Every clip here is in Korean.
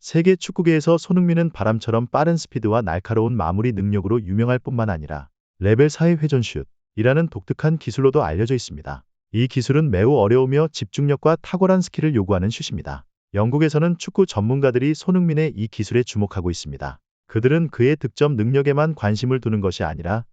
세계 축구계에서 손흥민은 바람처럼 빠른 스피드와 날카로운 마무리 능력으로 유명할 뿐만 아니라 레벨 4의 회전슛이라는 독특한 기술로도 알려져 있습니다. 이 기술은 매우 어려우며 집중력과 탁월한 스킬을 요구하는 슛입니다. 영국에서는 축구 전문가들이 손흥민의 이 기술에 주목하고 있습니다. 그들은 그의 득점 능력에만 관심을 두는 것이 아니라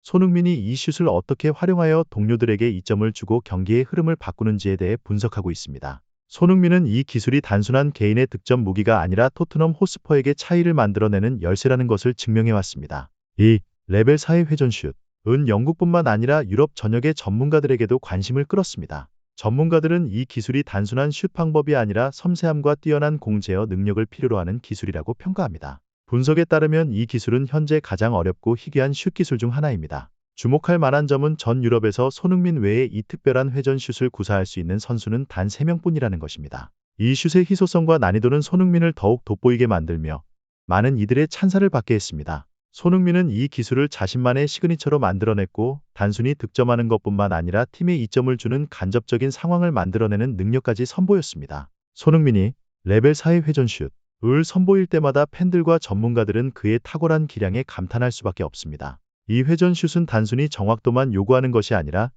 손흥민이 이 슛을 어떻게 활용하여 동료들에게 이점을 주고 경기의 흐름을 바꾸는지에 대해 분석하고 있습니다. 손흥민은 이 기술이 단순한 개인의 득점 무기가 아니라 토트넘 호스퍼에게 차이를 만들어내는 열쇠라는 것을 증명해왔습니다. 이 레벨 4의 회전슛은 영국뿐만 아니라 유럽 전역의 전문가들에게도 관심을 끌었습니다. 전문가들은 이 기술이 단순한 슛 방법이 아니라 섬세함과 뛰어난 공 제어 능력을 필요로 하는 기술이라고 평가합니다. 분석에 따르면 이 기술은 현재 가장 어렵고 희귀한 슛 기술 중 하나입니다. 주목할 만한 점은 전 유럽에서 손흥민 외에 이 특별한 회전슛을 구사할 수 있는 선수는 단 3명뿐이라는 것입니다. 이 슛의 희소성과 난이도는 손흥민을 더욱 돋보이게 만들며 많은 이들의 찬사를 받게 했습니다. 손흥민은 이 기술을 자신만의 시그니처로 만들어냈고 단순히 득점하는 것뿐만 아니라 팀에 이점을 주는 간접적인 상황을 만들어내는 능력까지 선보였습니다. 손흥민이 레벨 4의 회전슛을 선보일 때마다 팬들과 전문가들은 그의 탁월한 기량에 감탄할 수밖에 없습니다. 이 회전슛은 단순히 정확도만 요구하는 것이 아니라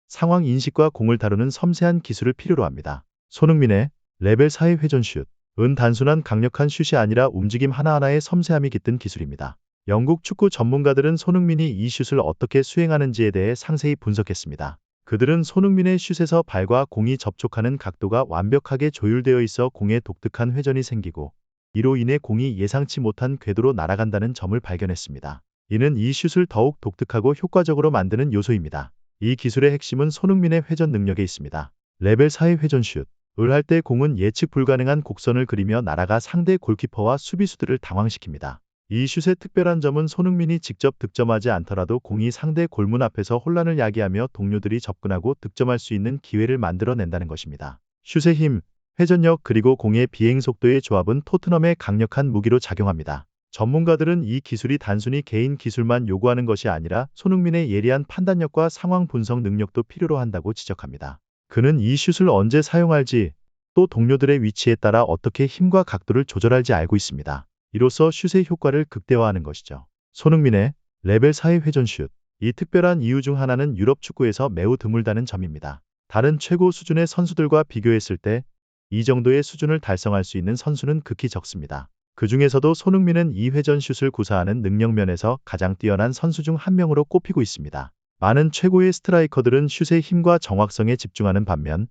상황 인식과 공을 다루는 섬세한 기술을 필요로 합니다. 손흥민의 레벨 4의 회전슛은 단순한 강력한 슛이 아니라 움직임 하나하나의 섬세함이 깃든 기술입니다. 영국 축구 전문가들은 손흥민이 이 슛을 어떻게 수행하는지에 대해 상세히 분석했습니다. 그들은 손흥민의 슛에서 발과 공이 접촉하는 각도가 완벽하게 조율되어 있어 공에 독특한 회전이 생기고 이로 인해 공이 예상치 못한 궤도로 날아간다는 점을 발견했습니다. 이는 이 슛을 더욱 독특하고 효과적으로 만드는 요소입니다. 이 기술의 핵심은 손흥민의 회전 능력에 있습니다. 레벨 4의 회전슛을 할 때 공은 예측 불가능한 곡선을 그리며 날아가 상대 골키퍼와 수비수들을 당황시킵니다. 이 슛의 특별한 점은 손흥민이 직접 득점하지 않더라도 공이 상대 골문 앞에서 혼란을 야기하며 동료들이 접근하고 득점할 수 있는 기회를 만들어낸다는 것입니다. 슛의 힘, 회전력 그리고 공의 비행 속도의 조합은 토트넘의 강력한 무기로 작용합니다. 전문가들은 이 기술이 단순히 개인 기술만 요구하는 것이 아니라 손흥민의 예리한 판단력과 상황 분석 능력도 필요로 한다고 지적합니다. 그는 이 슛을 언제 사용할지, 또 동료들의 위치에 따라 어떻게 힘과 각도를 조절할지 알고 있습니다. 이로써 슛의 효과를 극대화하는 것이죠. 손흥민의 레벨 4의 회전슛. 이 특별한 이유 중 하나는 유럽 축구에서 매우 드물다는 점입니다. 다른 최고 수준의 선수들과 비교했을 때 이 정도의 수준을 달성할 수 있는 선수는 극히 적습니다. 그 중에서도 손흥민은 이 회전슛을 구사하는 능력 면에서 가장 뛰어난 선수 중 한 명으로 꼽히고 있습니다. 많은 최고의 스트라이커들은 슛의 힘과 정확성에 집중하는 반면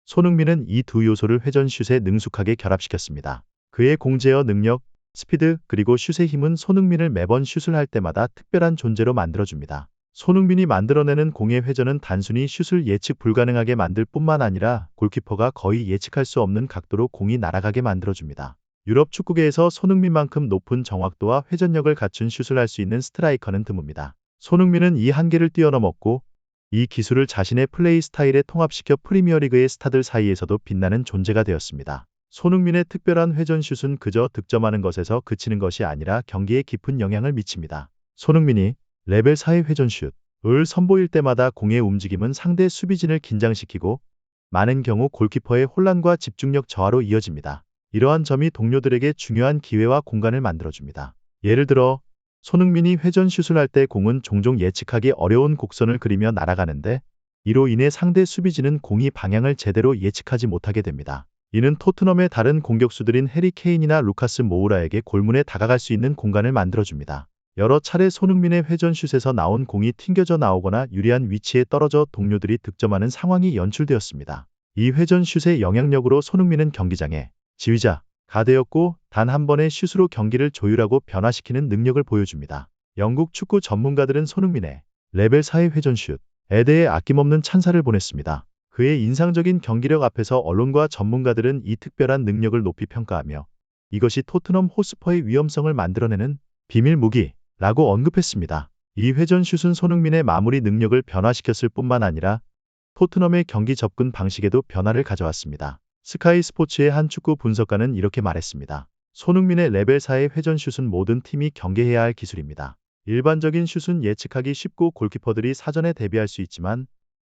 손흥민은 이 두 요소를 회전슛에 능숙하게 결합시켰습니다. 그의 공 제어 능력, 스피드, 그리고 슛의 힘은 손흥민을 매번 슛을 할 때마다 특별한 존재로 만들어줍니다. 손흥민이 만들어내는 공의 회전은 단순히 슛을 예측 불가능하게 만들 뿐만 아니라 골키퍼가 거의 예측할 수 없는 각도로 공이 날아가게 만들어줍니다. 유럽 축구계에서 손흥민만큼 높은 정확도와 회전력을 갖춘 슛을 할 수 있는 스트라이커는 드뭅니다. 손흥민은 이 한계를 뛰어넘었고 이 기술을 자신의 플레이 스타일에 통합시켜 프리미어리그의 스타들 사이에서도 빛나는 존재가 되었습니다. 손흥민의 특별한 회전슛은 그저 득점하는 것에서 그치는 것이 아니라 경기에 깊은 영향을 미칩니다. 손흥민이 레벨 4의 회전슛을 선보일 때마다 공의 움직임은 상대 수비진을 긴장시키고 많은 경우 골키퍼의 혼란과 집중력 저하로 이어집니다. 이러한 점이 동료들에게 중요한 기회와 공간을 만들어줍니다. 예를 들어 손흥민이 회전슛을 할 때 공은 종종 예측하기 어려운 곡선을 그리며 날아가는데 이로 인해 상대 수비진은 공이 방향을 제대로 예측하지 못하게 됩니다. 이는 토트넘의 다른 공격수들인 해리 케인이나 루카스 모우라에게 골문에 다가갈 수 있는 공간을 만들어줍니다. 여러 차례 손흥민의 회전슛에서 나온 공이 튕겨져 나오거나 유리한 위치에 떨어져 동료들이 득점하는 상황이 연출되었습니다. 이 회전슛의 영향력으로 손흥민은 경기장에 지휘자가 되었고 단 한 번의 슛으로 경기를 조율하고 변화시키는 능력을 보여줍니다. 영국 축구 전문가들은 손흥민의 레벨 4의 회전슛에 대해 아낌없는 찬사를 보냈습니다. 그의 인상적인 경기력 앞에서 언론과 전문가들은 이 특별한 능력을 높이 평가하며 이것이 토트넘 호스퍼의 위험성을 만들어내는 비밀 무기라고 언급했습니다. 이 회전슛은 손흥민의 마무리 능력을 변화시켰을 뿐만 아니라 토트넘의 경기 접근 방식에도 변화를 가져왔습니다. 스카이 스포츠의 한 축구 분석가는 이렇게 말했습니다. 손흥민의 레벨 4의 회전슛은 모든 팀이 경계해야 할 기술입니다. 일반적인 슛은 예측하기 쉽고 골키퍼들이 사전에 대비할 수 있지만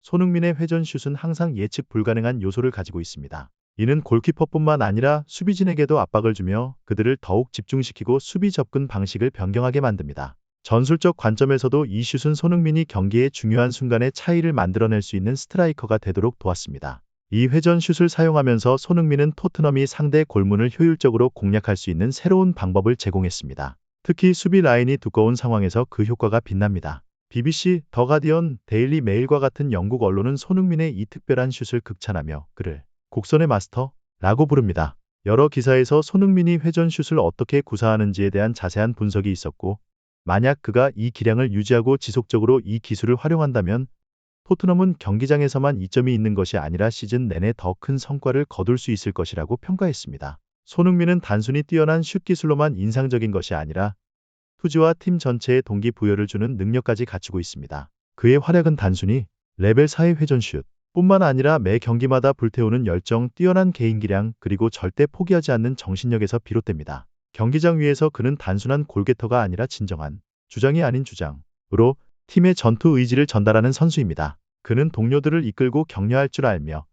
손흥민의 회전슛은 항상 예측 불가능한 요소를 가지고 있습니다. 이는 골키퍼뿐만 아니라 수비진에게도 압박을 주며 그들을 더욱 집중시키고 수비 접근 방식을 변경하게 만듭니다. 전술적 관점에서도 이 슛은 손흥민이 경기의 중요한 순간에 차이를 만들어낼 수 있는 스트라이커가 되도록 도왔습니다. 이 회전 슛을 사용하면서 손흥민은 토트넘이 상대 골문을 효율적으로 공략할 수 있는 새로운 방법을 제공했습니다. 특히 수비 라인이 두꺼운 상황에서 그 효과가 빛납니다. BBC, 더 가디언, 데일리 메일과 같은 영국 언론은 손흥민의 이 특별한 슛을 극찬하며 그를 곡선의 마스터라고 부릅니다. 여러 기사에서 손흥민이 회전 슛을 어떻게 구사하는지에 대한 자세한 분석이 있었고, 만약 그가 이 기량을 유지하고 지속적으로 이 기술을 활용한다면 토트넘은 경기장에서만 이점이 있는 것이 아니라 시즌 내내 더 큰 성과를 거둘 수 있을 것이라고 평가했습니다. 손흥민은 단순히 뛰어난 슛 기술로만 인상적인 것이 아니라 투지와 팀 전체에 동기부여를 주는 능력까지 갖추고 있습니다. 그의 활약은 단순히 레벨 4의 회전슛 뿐만 아니라 매 경기마다 불태우는 열정, 뛰어난 개인 기량, 그리고 절대 포기하지 않는 정신력에서 비롯됩니다. 경기장 위에서 그는 단순한 골게터가 아니라 진정한 주장이 아닌 주장으로 팀의 전투 의지를 전달하는 선수입니다. 그는 동료들을 이끌고 격려할 줄 알며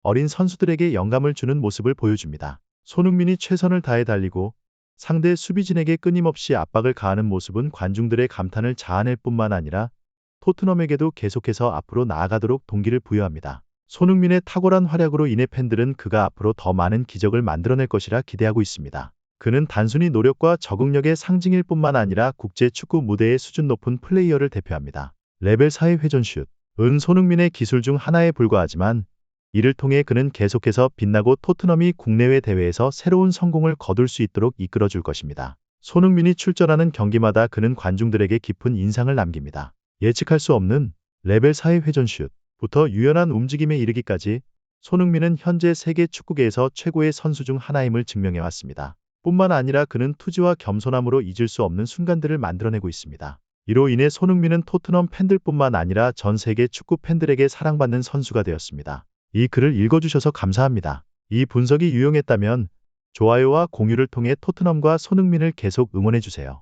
어린 선수들에게 영감을 주는 모습을 보여줍니다. 손흥민이 최선을 다해 달리고 상대 수비진에게 끊임없이 압박을 가하는 모습은 관중들의 감탄을 자아낼 뿐만 아니라 토트넘에게도 계속해서 앞으로 나아가도록 동기를 부여합니다. 손흥민의 탁월한 활약으로 인해 팬들은 그가 앞으로 더 많은 기적을 만들어낼 것이라 기대하고 있습니다. 그는 단순히 노력과 적응력의 상징일 뿐만 아니라 국제 축구 무대의 수준 높은 플레이어를 대표합니다. 레벨 4의 회전슛, 손흥민의 기술 중 하나에 불과하지만 이를 통해 그는 계속해서 빛나고 토트넘이 국내외 대회에서 새로운 성공을 거둘 수 있도록 이끌어줄 것입니다. 손흥민이 출전하는 경기마다 그는 관중들에게 깊은 인상을 남깁니다. 예측할 수 없는 레벨 4의 회전슛부터 유연한 움직임에 이르기까지 손흥민은 현재 세계 축구계에서 최고의 선수 중 하나임을 증명해왔습니다. 뿐만 아니라 그는 투지와 겸손함으로 잊을 수 없는 순간들을 만들어내고 있습니다. 이로 인해 손흥민은 토트넘 팬들뿐만 아니라 전 세계 축구 팬들에게 사랑받는 선수가 되었습니다. 이 글을 읽어주셔서 감사합니다. 이 분석이 유용했다면 좋아요와 공유를 통해 토트넘과 손흥민을 계속 응원해주세요.